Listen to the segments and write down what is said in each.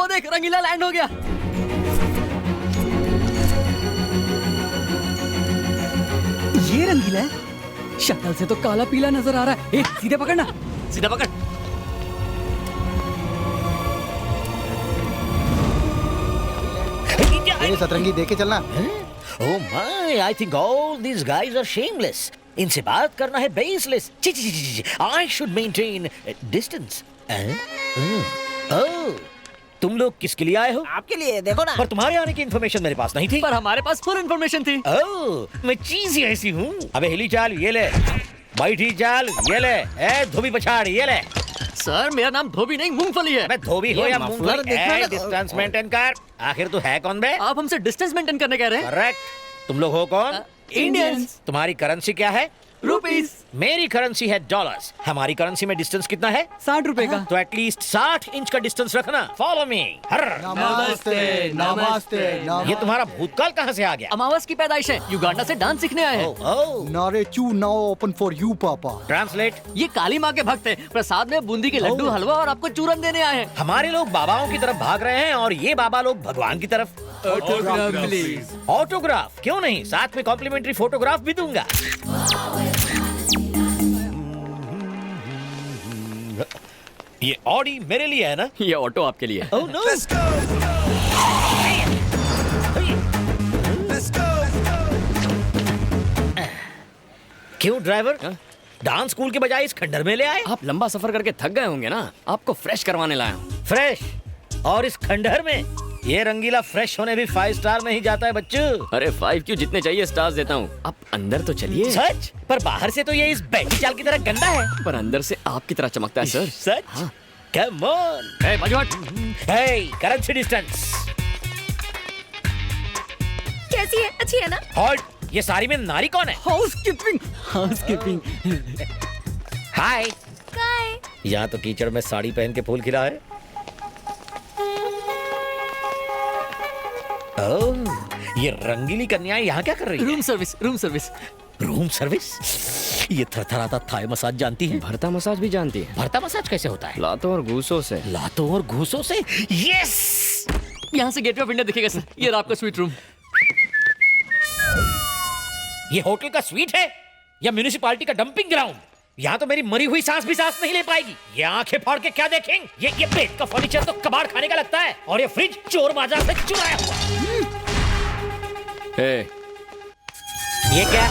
वो देख रंगीला लैंड हो गया। ये रंगीला है? शक्ल से तो काला पीला नजर आ रहा है। सीधे पकड़ना, सीधा पकड़। सतरंगी देके चलना। Oh my, I think all these guys are shameless. इनसे बात करना है baseless. I should maintain distance. Oh, तुम लोग किसके लिए आए हो? आपके लिए, देखो ना। पर तुम्हारे आने की इन्फॉर्मेशन मेरे पास नहीं थी। पर हमारे पास फुल इन्फॉर्मेशन थी। ओह, मैं चीज ही ऐसी हूँ। अबे हिली चाल, ये ले। बैठी चाल, ये ले। धोबी पछाड़, ये ले। सर मेरा नाम धोबी नहीं मूंगफली है। मैं धोबी हो या मूंगफली, डिस्टेंस मेंटेन कर। आखिर तू है कौन बे? आप हमसे डिस्टेंस मेंटेन करने कह रहे हैं? करेक्ट। तुम लोग हो कौन? इंडियंस। तुम्हारी करेंसी क्या है? रुपीस। मेरी करेंसी है डॉलर्स। हमारी करेंसी में डिस्टेंस कितना है? 60 रुपए का। तो एटलीस्ट 60 इंच का डिस्टेंस रखना। Follow me. नमस्ते नमस्ते। ये तुम्हारा भूतकाल कहाँ से आ गया? अमावस की पैदाइश है, युगांडा से डांस सीखने आए हैं। नारे चू नाउ ओपन फॉर यू पापा। ट्रांसलेट। ये काली माँ के भक्त हैं, प्रसाद में बूंदी के लड्डू हलवा और आपको चूरन देने आए हैं। हमारे लोग बाबाओं की तरफ भाग रहे हैं और ये बाबा लोग भगवान की तरफ। ऑटोग्राफ क्यों नहीं, साथ में कॉम्प्लीमेंट्री फोटोग्राफ भी दूंगा। ये ऑडी मेरे लिए है ना? ये ऑटो आपके लिए। Oh, no. क्यों ड्राइवर, डांस स्कूल के बजाय इस खंडर में ले आए? आप लंबा सफर करके थक गए होंगे ना, आपको फ्रेश करवाने लाया हूँ। फ्रेश? और इस खंडहर में? ये रंगीला फ्रेश होने भी 5 स्टार नहीं जाता है बच्चों। अरे 5 क्यों, जितने चाहिए स्टार्स देता हूँ। आप अंदर तो चलिए। सच? पर बाहर से तो ये इस बैठी चाल की तरह गंदा है। पर अंदर से आपकी तरह चमकता है सर। सच? हाँ। Come on. Hey, currency distance. कैसी है? अच्छी है ना? Halt. ये सारी में नारी कौन है? हाउसकीपिंग। हाउसकीपिंग। हाय। काय? यहाँ तो कीचड़ में साड़ी पहन के फूल खिला है। ओह, ये रंगीली कन्याएं यहाँ क्या कर रही है? Room service, room service. Room service? ये थरथराता थाई मसाज जानती है? भरता मसाज भी जानती है। भरता मसाज कैसे होता है? लातों और घूसों से। लातों और घूसों से? यस! यहाँ से गेटवे ऑफ इंडिया दिखेगा सर। ये रहा आपका स्वीट रूम। ये होटल का स्वीट है या म्युनिसिपालिटी का डंपिंग ग्राउंड? यहाँ तो मेरी मरी हुई सांस भी सांस नहीं ले पाएगी। ये आंखें फाड़ के क्या देखेंगे? ये बेड का फर्नीचर तो कबाड़ खाने का लगता है, और ये फ्रिज चोर बाजार से चुराया हुआ। ये क्या?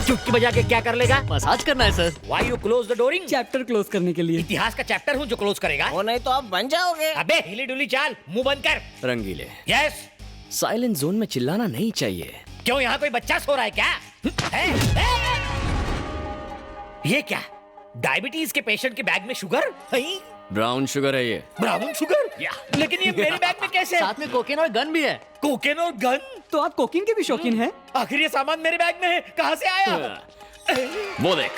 चुटकी बजा के क्या कर लेगा? मसाज करना है sir. Why you close the dooring? Chapter close करने के लिए। इतिहास का चैप्टर हूँ जो क्लोज करेगा। वो नहीं तो आप बन जाओगे। अबे हिली डुली चाल, मुंह बंद कर। रंगीले, यस। साइलेंट जोन में चिल्लाना नहीं चाहिए। क्यों, यहाँ कोई बच्चा सो रहा है क्या? ये क्या? डायबिटीज के पेशेंट के बैग में शुगर? ब्राउन शुगर है ये। Brown sugar? लेकिन ये मेरे बैग में कैसे? साथ में कोकेन और गन भी है। कोकेन और गन? तो आप कोकेन के भी शौकीन हैं? आखिर ये सामान मेरे बैग में है, कहाँ से आया? वो देख।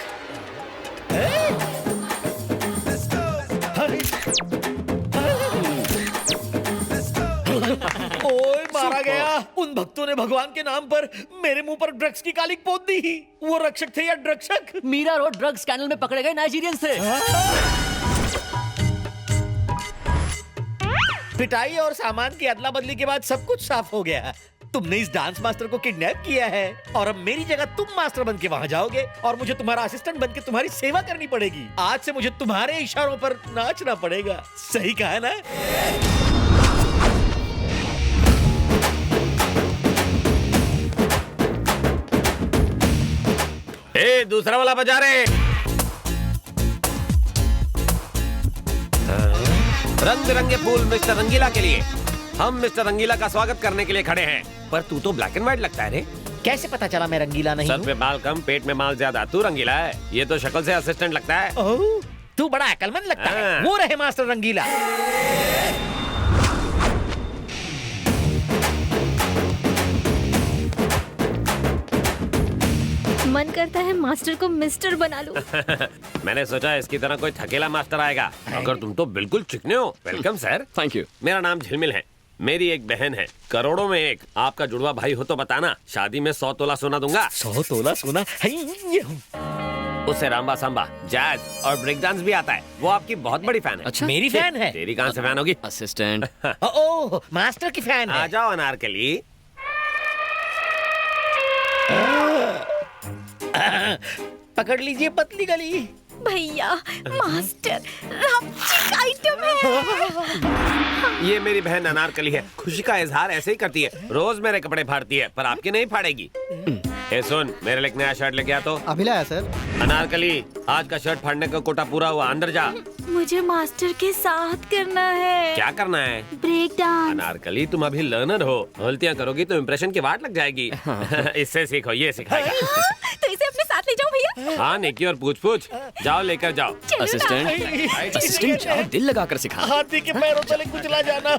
ओए मारा गया। उन भक्तों ने भगवान के नाम पर मेरे मुंह पर ड्रग्स की कालिक पोत दी। वो रक्षक थे या ड्रग्सक? मीरा रोड ड्रग्स स्कैंडल में पकड़े गए नाइजीरियंस थे। पिटाई और सामान की अदला बदली के बाद सब कुछ साफ हो गया। तुमने इस डांस मास्टर को किडनैप किया है और अब मेरी जगह तुम मास्टर बन के वहाँ जाओगे और मुझे तुम्हारा असिस्टेंट बन के तुम्हारी सेवा करनी पड़ेगी। आज से मुझे तुम्हारे इशारों पर नाचना पड़ेगा। सही कहा ना? दूसरा वाला बजा रहे। रंग बिरंगे फूल मिस्टर रंगीला के लिए। हम मिस्टर रंगीला का स्वागत करने के लिए खड़े हैं। पर तू तो ब्लैक एंड व्हाइट लगता है रे। कैसे पता चला मैं रंगीला नहीं सर पे बाल कम, पेट में माल ज्यादा, तू रंगीला है। ये तो शक्ल से असिस्टेंट लगता है। ओह, तू बड़ा अकलमंद लगता है। वो रहे मास्टर रंगीला। मन करता है मास्टर को मिस्टर बना लूं। मैंने सोचा इसकी तरह कोई थकेला मास्टर आएगा, मगर तुम तो बिल्कुल चिकने हो। Welcome sir. Thank you. मेरा नाम झिलमिल है। मेरी एक बहन है, करोड़ों में एक। आपका जुड़वा भाई हो तो बताना, शादी में 100 तोला सोना दूंगा। 100 तोला सोना? उससे रामबा सांबा, जैज और ब्रेक डांस भी आता है। वो आपकी बहुत बड़ी फैन है। अच्छा मेरी फैन है। तेरी कहाँ से फैन होगी? असिस्टेंट। ओह, मास्टर की फैन आ है। जाओ अनारकली। पकड़ लीजिए पतली गली। भैया मास्टर आप चिक आइटम है। ये मेरी बहन अनारकली है। खुशी का इजहार ऐसे ही करती है, रोज मेरे कपड़े फाड़ती है, पर आपके नहीं फाड़ेगी। ए सुन, मेरे लिए एक नया शर्ट लेके आ तो। अभी लाया सर। अनारकली, आज का शर्ट फाड़ने का कोटा पूरा हुआ, अंदर जा। मुझे मास्टर के साथ करना है। क्या करना है? Break dance. अनारकली, तुम अभी लर्नर हो, गलतियां करोगी तो इम्प्रेशन की वाट लग जाएगी। इससे सीखो, ये सिखाएगा। तो इसे अपने साथ ले जाओ भैया। हाँ निकी, और पूछ जाओ, लेकर जाओ। असिस्टेंट जाओ, दिल लगाकर सिखा। हाथी के पैरों तले कुचला जाना।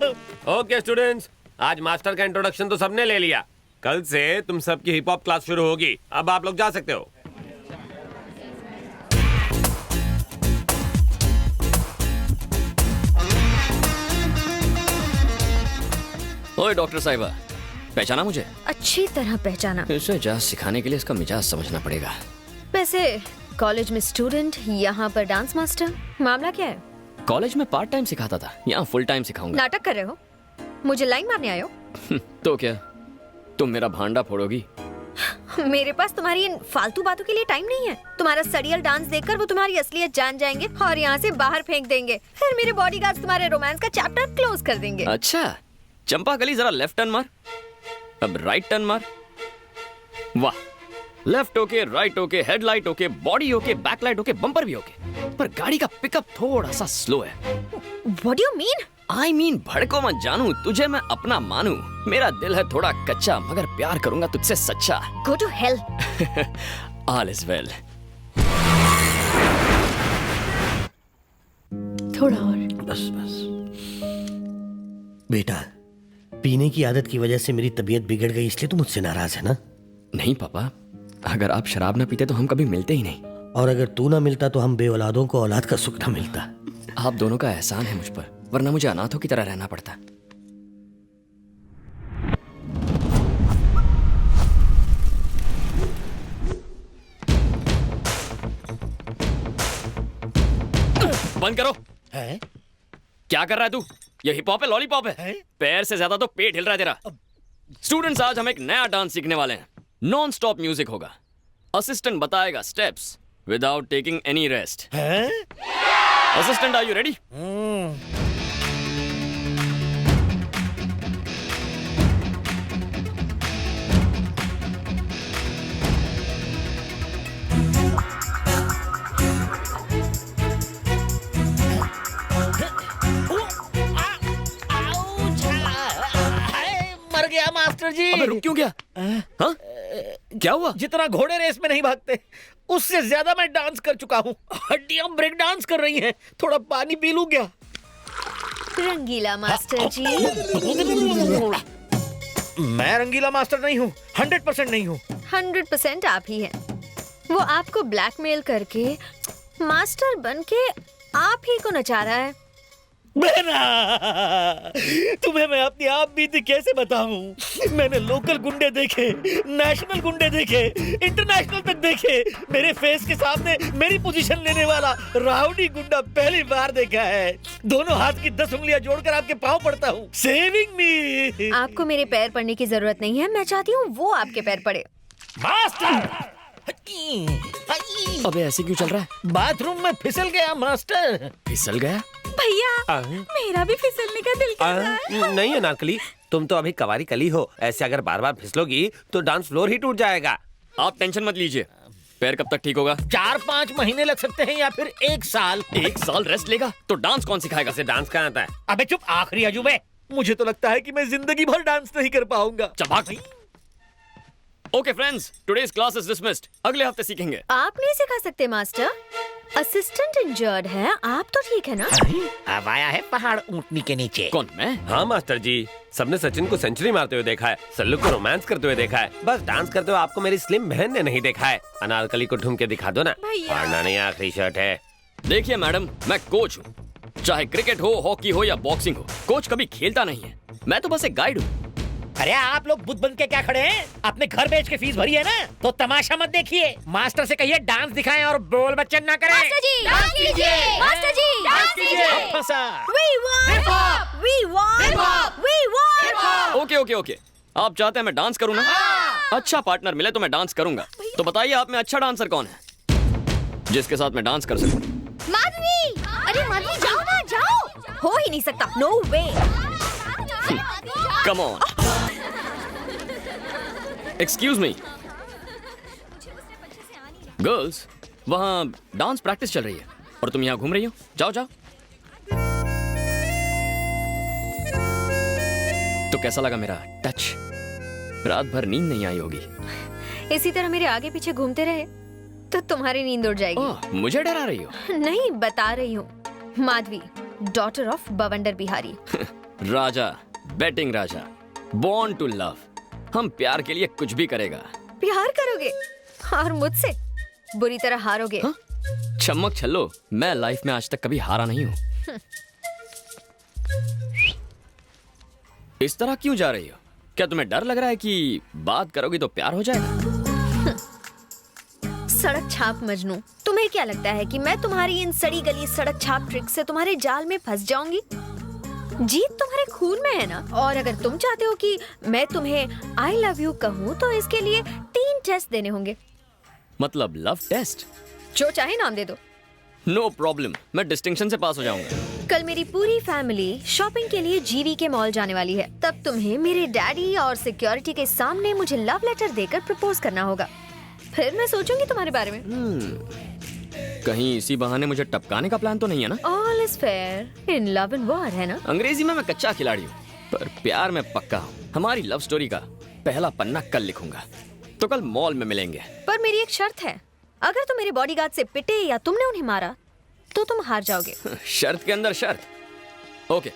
ओके स्टूडेंट्स, आज मास्टर का इंट्रोडक्शन तो सबने ले लिया। कल से तुम सबकी हिप हॉप क्लास शुरू होगी। अब आप लोग जा सकते हो। ओए डॉक्टर साहिबा, पहचाना मुझे? अच्छी तरह पहचाना। इसे जाज सिखाने के लिए इसका मिजाज समझना पड़ेगा। वैसे कॉलेज में स्टूडेंट, यहाँ पर डांस मास्टर, मामला क्या है? कॉलेज में पार्ट टाइम सिखाता था, यहाँ फुल टाइम सिखाऊंगा। नाटक कर रहे हो? मुझे लाइन मारने आए हो? तो क्या तुम मेरा भांडा फोड़ोगी? मेरे पास तुम्हारी इन फालतू बातों के लिए टाइम नहीं है। तुम्हारा सड़ियल डांस देखकर वो तुम्हारी असलियत जान जाएंगे और यहाँ से बाहर फेंक देंगे। फिर मेरे बॉडीगार्ड्स तुम्हारे रोमांस का चैप्टर क्लोज कर देंगे। अच्छा चंपा कली, जरा लेफ्ट टर्न मार, अब राइट टर्न मार। वाह, left okay, right okay, headlight okay, body okay, backlight okay, bumper भी ओके, पर गाड़ी का पिकअप थोड़ा सा स्लो है। What do you mean? I mean, भड़को मत जानू, तुझे मैं अपना मानू। मेरा दिल है थोड़ा कच्चा, मगर प्यार करूंगा तुझसे सच्चा। Go to hell. All is well. थोड़ा और। बस बस। बेटा, पीने की आदत की वजह से मेरी तबीयत बिगड़ गई, इसलिए तू मुझसे नाराज है ना? नहीं पापा, अगर आप शराब ना पीते तो हम कभी मिलते ही नहीं। और अगर तू ना मिलता तो हम बेऔलादों को औलाद का सुख ना मिलता। आप दोनों का एहसान है मुझ पर, वरना मुझे अनाथों की तरह रहना पड़ता। बंद करो। है? क्या कर रहा है तू? ये हिप हॉप है, लॉलीपॉप है? पैर से ज्यादा तो पेट हिल रहा है तेरा। स्टूडेंट्स, आज हम एक नया डांस सीखने वाले हैं। नॉन स्टॉप म्यूजिक होगा। असिस्टेंट बताएगा steps without taking any rest. Assistant, are you ready? मर गया मास्टर जी। अबे रुक क्यों गया? हाँ? क्या हुआ? जितना घोड़े रेस में नहीं भागते, उससे ज्यादा मैं डांस कर चुका हूँ। हड्डियां ब्रेक डांस कर रही हैं। थोड़ा पानी पी लूं क्या? रंगीला मास्टर जी। मैं रंगीला मास्टर नहीं हूँ, 100% नहीं हूँ। 100% आप ही हैं। वो आपको ब्लैकमेल करके मास्टर बन के आप ही को नचा रहा है। बहना, तुम्हें मैं अपनी आप बीती कैसे बताऊं? मैंने लोकल गुंडे देखे, नेशनल गुंडे देखे, इंटरनेशनल तक देखे। मेरे फेस के सामने मेरी पोजीशन लेने वाला राउडी गुंडा पहली बार देखा है। दोनों हाथ की 10 उंगलियां जोड़कर आपके पांव पड़ता हूँ। सेविंग मी। आपको मेरे पैर पड़ने की जरूरत नहीं है, मैं चाहती हूँ वो आपके पैर पड़े। मास्टर, अबे ऐसे क्यों चल रहा है? बाथरूम में फिसल गया मास्टर। फिसल गया? भैया, मेरा भी फिसलने का दिल कर रहा है। नहीं अनारकली, तुम तो अभी कवारी कली हो। ऐसे अगर बार बार फिसलोगी तो डांस फ्लोर ही टूट जाएगा। आप टेंशन मत लीजिए। पैर कब तक ठीक होगा? 4-5 महीने लग सकते हैं या फिर 1 साल। 1 साल रेस्ट लेगा तो डांस कौन सिखाएगा? ऐसे डांस कहाँ आता है? अबे चुप, आखिरी अजूबे। मुझे तो लगता है कि मैं जिंदगी भर डांस नहीं कर पाऊंगा। चबाक। Okay friends, today's class is dismissed. अगले हफ्ते सीखेंगे। आप नहीं सिखा सकते मास्टर। असिस्टेंट इंजर्ड है, आप तो ठीक है ना? अब आया है पहाड़ ऊंटनी के नीचे। कौन, मैं? हाँ मास्टर जी, सबने सचिन को सेंचुरी मारते हुए देखा है, सल्लू को रोमांस करते हुए देखा है, बस डांस करते हुए आपको मेरी स्लिम बहन ने नहीं देखा है। अनारकली को ढूंढ के दिखा दो ना। भैया। फाड़ना नहीं, आखिरी शर्ट है। देखिए मैडम, मैं कोच हूँ। चाहे क्रिकेट हो, हॉकी हो या बॉक्सिंग हो, कोच कभी खेलता नहीं है। मैं तो बस एक गाइड हूँ। अरे आप लोग बुद्ध बन के क्या खड़े हैं? अपने घर बेच के फीस भरी है ना, तो तमाशा मत देखिए। मास्टर से कहिए डांस दिखाएं और बोल बच्चन ना करें। मास्टर जी डांस कीजिए, मास्टर जी डांस कीजिए। फंसा। We want, we want, we want। Okay okay okay, आप चाहते हैं मैं डांस करूं ना? अच्छा पार्टनर मिले तो मैं डांस करूंगा। तो बताइए आप में अच्छा डांसर कौन है जिसके साथ मैं डांस कर सकूं? माधवी, अरे माधवी जाओ ना, जाओ। हो ही नहीं सकता, no way. Come on. Excuse me girls, वहां डांस प्रैक्टिस चल रही है और तुम यहाँ घूम रही हो। जाओ जाओ। तो कैसा लगा मेरा टच? रात भर नींद नहीं आई होगी। इसी तरह मेरे आगे पीछे घूमते रहे तो तुम्हारी नींद उड़ जाएगी। ओह, मुझे डरा रही हो? नहीं, बता रही हूँ। Madhavi, daughter of Bawandar Bihari. Raja, batting Raja, born to love. हम प्यार के लिए कुछ भी करेगा। प्यार करोगे और मुझसे बुरी तरह हारोगे। हाँ? चमक छल्लो, मैं लाइफ में आज तक कभी हारा नहीं हूँ। इस तरह क्यों जा रही हो? क्या तुम्हें डर लग रहा है कि बात करोगी तो प्यार हो जाएगा? सड़क छाप मजनू, तुम्हें क्या लगता है कि मैं तुम्हारी इन सड़ी गली सड़क छाप ट्रिक से तुम्हारे जाल में फंस जाऊंगी? जीत तुम्हारे खून में है ना। और अगर तुम चाहते हो कि मैं तुम्हें आई लव यू कहूँ तो इसके लिए 3 टेस्ट देने होंगे। मतलब लव टेस्ट? जो चाहे नाम दे दो। नो प्रॉब्लम, मैं डिस्टिंक्शन से पास हो जाऊंगा। कल मेरी पूरी फैमिली शॉपिंग के लिए जीवी के मॉल जाने वाली है। तब तुम्हें मेरे डैडी और सिक्योरिटी के सामने मुझे लव लेटर देकर प्रपोज करना होगा। फिर मैं सोचूंगी तुम्हारे बारे में। कहीं इसी बहाने मुझे टपकाने का प्लान तो नहीं है ना? All is fair in love and war, है ना? अंग्रेजी में मैं कच्चा खिलाड़ी हूँ, पर प्यार में पक्का हूँ। हमारी लव स्टोरी का पहला पन्ना कल लिखूंगा। तो कल मॉल में मिलेंगे। पर मेरी एक शर्त है, अगर तुम मेरे बॉडीगार्ड से पिटे या तुमने उन्हें मारा तो तुम हार जाओगे। शर्त के अंदर शर्त। ओके,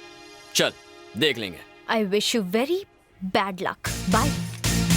चल देख लेंगे। I wish you very bad luck. Bye.